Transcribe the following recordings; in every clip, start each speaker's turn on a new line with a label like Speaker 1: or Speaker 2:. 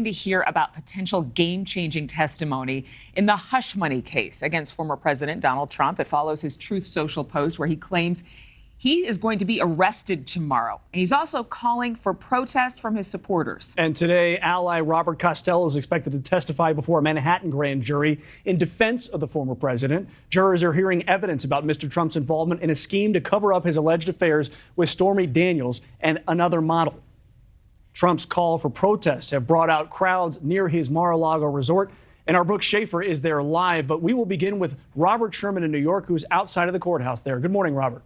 Speaker 1: To hear about potential game-changing testimony in the hush money case against former President Donald Trump. It follows his Truth Social post where he claims he is going to be arrested tomorrow. And he's also calling for protest from his supporters.
Speaker 2: And today, ally Robert Costello is expected to testify before a Manhattan grand jury in defense of the former president. Jurors are hearing evidence about Mr. Trump's involvement in a scheme to cover up his alleged affairs with Stormy Daniels and another model. Trump's call for protests have brought out crowds near his Mar-a-Lago resort. And our Brooke Schaefer is there live. But we will begin with Robert Sherman in New York, who's outside of the courthouse there. Good morning, Robert.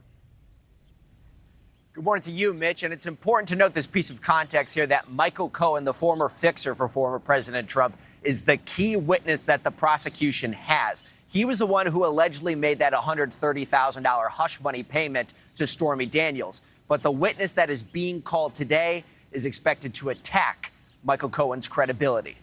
Speaker 3: Good morning to you, Mitch. And it's important to note this piece of context here that Michael Cohen, the former fixer for former President Trump, is the key witness that the prosecution has. He was the one who allegedly made that $130,000 hush money payment to Stormy Daniels. But the witness that is being called today is expected to attack Michael Cohen's credibility.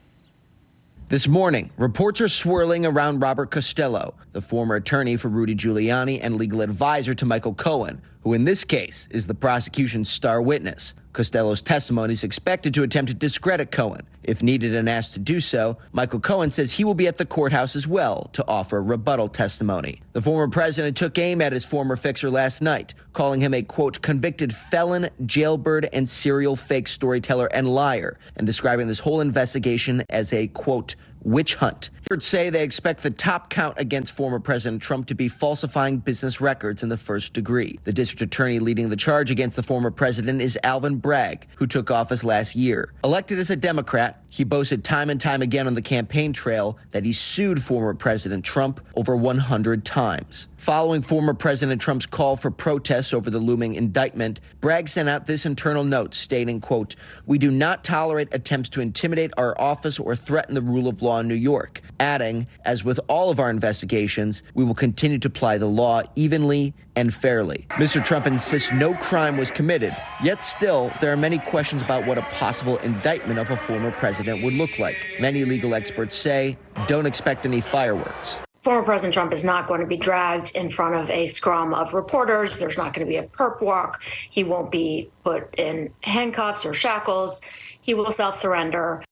Speaker 4: This morning, reports are swirling around Robert Costello, the former attorney for Rudy Giuliani and legal advisor to Michael Cohen, who in this case is the prosecution's star witness. Costello's testimony is expected to attempt to discredit Cohen. If needed and asked to do so, Michael Cohen says he will be at the courthouse as well to offer rebuttal testimony. The former president took aim at his former fixer last night, calling him a, quote, convicted felon, jailbird, and serial fake storyteller and liar, and describing this whole investigation as a, quote, witch hunt. Experts say they expect the top count against former President Trump to be falsifying business records in the first degree. The district attorney leading the charge against the former president is Alvin Bragg, who took office last year. Elected as a Democrat, he boasted time and time again on the campaign trail that he sued former President Trump over 100 times. Following former President Trump's call for protests over the looming indictment, Bragg sent out this internal note stating, quote, we do not tolerate attempts to intimidate our office or threaten the rule of law in New York, adding, as with all of our investigations, we will continue to apply the law evenly and fairly. Mr. Trump insists no crime was committed, yet still there are many questions about what a possible indictment of a former president would look like. Many legal experts say, don't expect any fireworks.
Speaker 5: Former President Trump is not going to be dragged in front of a scrum of reporters. There's not going to be a perp walk. He won't be put in handcuffs or shackles. He will self-surrender.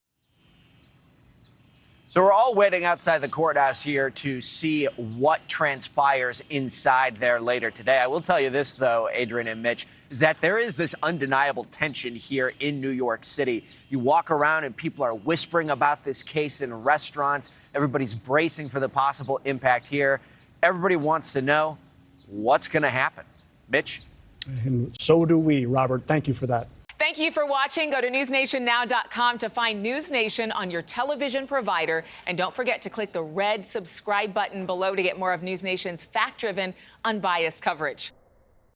Speaker 3: So we're all waiting outside the courthouse here to see what transpires inside there later today. I will tell you this, though, Adrienne and Mitch, is that there is this undeniable tension here in New York City. You walk around and people are whispering about this case in restaurants. Everybody's bracing for the possible impact here. Everybody wants to know what's going to happen. Mitch?
Speaker 2: And so do we, Robert. Thank you for that.
Speaker 1: Thank you for watching. Go to newsnationnow.com to find NewsNation on your television provider. And don't forget to click the red subscribe button below to get more of NewsNation's fact-driven, unbiased coverage.